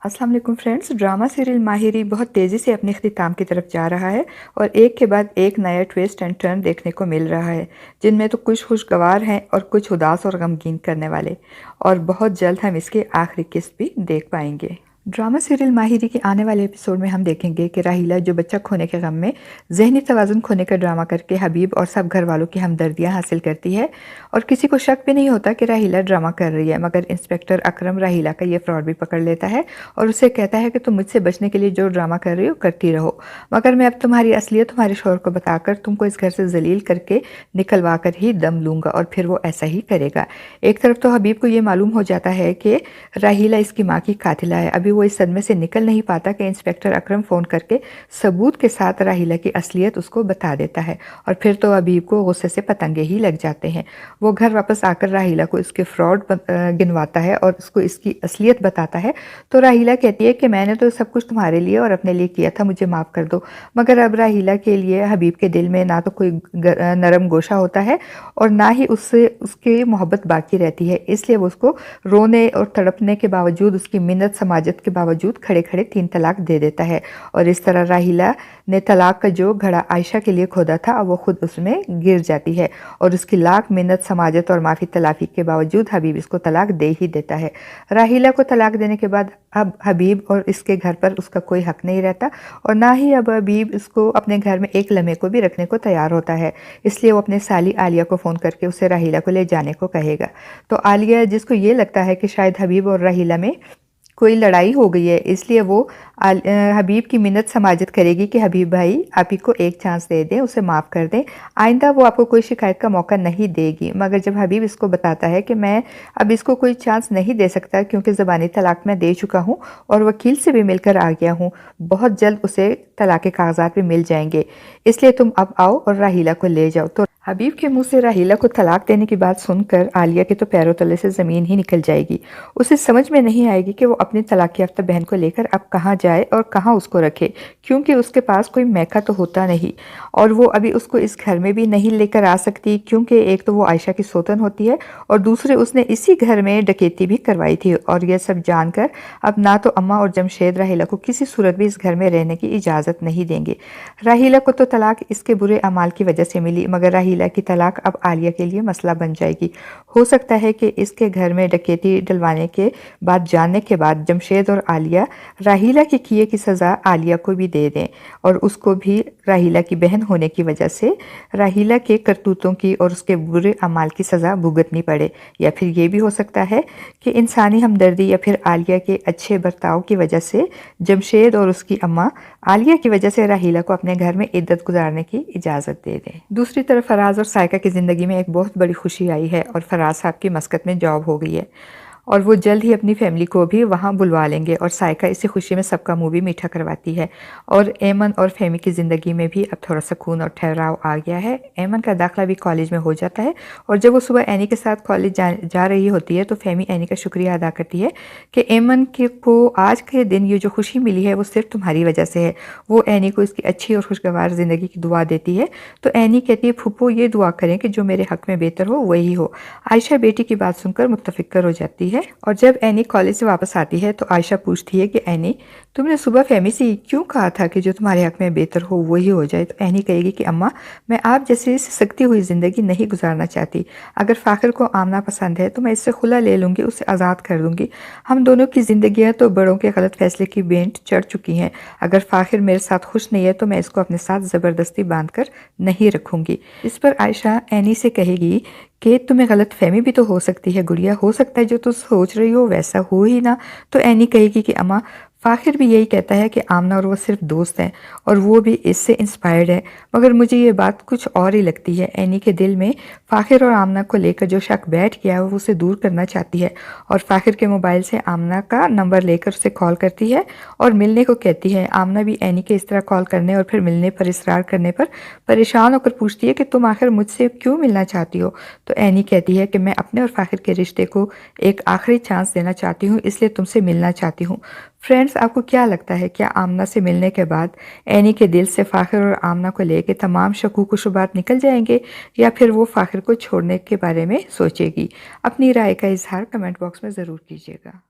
अस्सलाम वालेकुम friends. Drama serial माहिरी बहुत तेज़ी से अपने इख्तिताम की तरफ जा रहा है और एक के बाद एक नया ट्विस्ट एंड टर्न देखने को मिल रहा है, जिनमें तो कुछ खुशगवार हैं और कुछ उदास और गमगीन करने वाले। और बहुत जल्द हम इसके आखिरी किस्त भी देख पाएंगे। ड्रामा सीरियल माहिरी के आने वाले एपिसोड में हम देखेंगे कि राहिला जो बच्चा खोने के गम में जहनी तवाज़ुन खोने का ड्रामा करके हबीब और सब घर वालों की हमदर्दियां हासिल करती है और किसी को शक भी नहीं होता कि राहिला ड्रामा कर रही है, मगर इंस्पेक्टर अकरम राहिला का ये फ्रॉड भी पकड़ लेता है और उसे कहता है कि तुम मुझसे बचने के लिए जो ड्रामा कर रही हो करती रहो, मगर मैं अब तुम्हारी असलियत तुम्हारे शोहर को बताकर तुमको इस घर से जलील करके निकलवा कर ही दम लूंगा। और फिर वो ऐसा ही करेगा। एक तरफ तो हबीब को ये मालूम हो जाता है कि राहिला इसकी माँ की कातिला है। अभी वो इस सदमे से निकल नहीं पाता कि इंस्पेक्टर अकरम फ़ोन करके सबूत के साथ राहिला की असलियत उसको बता देता है और फिर तो हबीब को गुस्से से पतंगे ही लग जाते हैं। वो घर वापस आकर राहिला को इसके फ्रॉड गिनवाता है और उसको इसकी असलियत बताता है। तो राहिला कहती है कि मैंने तो सब कुछ तुम्हारे लिए और अपने लिए किया था, मुझे माफ़ कर दो। मगर अब राहिला के लिए हबीब के दिल में ना तो कोई नरम गोशा होता है और ना ही उससे उसकी मोहब्बत बाकी रहती है, इसलिए वो उसको रोने और तड़पने के बावजूद, उसकी मिन्नत समाजत के बावजूद खड़े खड़े 3 तलाक दे देता है। और इस तरह राहिला ने तलाक का जो घड़ा आयशा के लिए खोदा था, अब वो खुद उसमें गिर जाती है और उसकी लाख मिन्नत समाजत और माफ़ी तलाफी के बावजूद हबीब इसको तलाक दे ही देता है। राहिला को तलाक देने के बाद अब हबीब और इसके घर पर उसका कोई हक नहीं रहता और ना ही अब हबीब इसको अपने घर में एक लम्हे को भी रखने को तैयार होता है। इसलिए वो अपने साली आलिया को फ़ोन करके उसे राहिला को ले जाने को कहेगा। तो आलिया, जिसको ये लगता है कि शायद हबीब और राहिला में कोई लड़ाई हो गई है, इसलिए वो हबीब की मिन्नत समाजत करेगी कि हबीब भाई आप ही को एक चांस दे दें, उसे माफ़ कर दें, आइंदा वो आपको कोई शिकायत का मौका नहीं देगी। मगर जब हबीब इसको बताता है कि मैं अब इसको कोई चांस नहीं दे सकता क्योंकि ज़बानी तलाक मैं दे चुका हूँ और वकील से भी मिलकर आ गया हूँ, बहुत जल्द उसे तलाक के कागजात भी मिल जाएंगे, इसलिए तुम अब आओ और राहिला को ले जाओ। तो हबीब के मुंह से राहिला को तलाक देने की बात सुनकर आलिया के तो पैरों तले से ज़मीन ही निकल जाएगी। उसे समझ में नहीं आएगी कि वो अपनी तलाक याफ्ता बहन को लेकर अब कहाँ जाए और कहाँ उसको रखे, क्योंकि उसके पास कोई मैका तो होता नहीं और वो अभी उसको इस घर में भी नहीं लेकर आ सकती, क्योंकि एक तो वो आयशा की सोतन होती है और दूसरे उसने इसी घर में डकैती भी करवाई थी। और यह सब जानकर अब ना तो अम्मा और जमशेद राहिला को किसी सूरत भी इस घर में रहने की इजाज़त नहीं देंगे। राहिला को तो तलाक इसके बुरे अमाल की वजह से मिली, मगर राहिला की तलाक अब आलिया के लिए मसला बन जाएगी। हो सकता है कि इसके घर में डकैती डलवाने के बाद जानने के बाद जमशेद और आलिया राहिला के किए की सज़ा आलिया को भी दे दें और उसको भी राहिला की बहन होने की वजह से राहिला के करतूतों की और उसके बुरे अमाल की सज़ा भुगतनी पड़े। या फिर ये भी हो सकता है कि इंसानी हमदर्दी या फिर आलिया के अच्छे बर्ताव की वजह से जमशेद और उसकी अम्मा आलिया की वजह से राहिला को अपने घर में इद्दत गुजारने की इजाज़त दे दें। दूसरी तरफ फराज और सायका की ज़िंदगी में एक बहुत बड़ी खुशी आई है और फराज साहब की मस्कत में जॉब हो गई है और वो जल्द ही अपनी फैमिली को भी वहाँ बुलवा लेंगे और सायका इसी खुशी में सबका मुंह भी मीठा करवाती है। और एमन और फेमी की ज़िंदगी में भी अब थोड़ा सुकून और ठहराव आ गया है। एमन का दाखिला भी कॉलेज में हो जाता है और जब वो सुबह एनी के साथ कॉलेज जा रही होती है तो फेमी एनी का शुक्रिया अदा करती है कि एमन को आज के दिन ये जो खुशी मिली है वो सिर्फ तुम्हारी वजह से है। वो एनी को इसकी अच्छी और खुशगवार ज़िंदगी की दुआ देती है। तो एनी कहती है फूफो ये दुआ करें कि जो मेरे हक़ में बेहतर हो वही हो। आयशा बेटी की बात सुनकर मुत्तफ़िक्र हो जाती है और जब एनी कॉलेज से वापस आती है तो आयशा पूछती है कि एनी, तुमने सुबह फेमी से क्यों कहा था कि जो तुम्हारे हक़ में बेहतर हो वही हो जाए? तो एनी कहेगी कि अम्मा, मैं आप जैसी सिसकती हुई ज़िंदगी नहीं गुजारना चाहती। अगर फ़ाखिर को आमना पसंद है तो मैं इससे खुला ले लूँगी, उसे आज़ाद कर दूँगी। हम दोनों की ज़िंदगियाँ तो बड़ों के गलत फैसले की बेंट चढ़ चुकी हैं। अगर फ़ाखिर मेरे साथ खुश नहीं है तो मैं इसको अपने साथ ज़बरदस्ती बांध कर नहीं रखूँगी। इस पर आयशा एनी से कहेगी कि तुम्हें गलत फहमी भी तो हो सकती है गुड़िया, हो सकता है जो तुम सोच रही हो वैसा हो ही ना। तो एनी कहेगी कि अम्मा, फ़ाखिर भी यही कहता है कि आमना और वो सिर्फ दोस्त हैं और वो भी इससे इंस्पायर्ड है, मगर मुझे ये बात कुछ और ही लगती है। एनी के दिल में फ़ाखिर और आमना को लेकर जो शक बैठ गया है वो उसे दूर करना चाहती है और फ़ाखिर के मोबाइल से आमना का नंबर लेकर उसे कॉल करती है और मिलने को कहती है। आमना भी एनी के इस तरह कॉल करने और फिर मिलने पर इसरार करने पर परेशान होकर पूछती है कि तुम आखिर मुझसे क्यों मिलना चाहती हो? तो एनी कहती है कि मैं अपने और फ़ाखिर के रिश्ते को एक आखिरी चांस देना चाहती हूँ, इसलिए तुमसे मिलना चाहती हूँ। फ्रेंड्स, आपको क्या लगता है, क्या आमना से मिलने के बाद एनी के दिल से फ़ाखिर और आमना को लेकर तमाम शकूक व शुबात निकल जाएंगे या फिर वो फ़ाखिर को छोड़ने के बारे में सोचेगी? अपनी राय का इजहार कमेंट बॉक्स में ज़रूर कीजिएगा।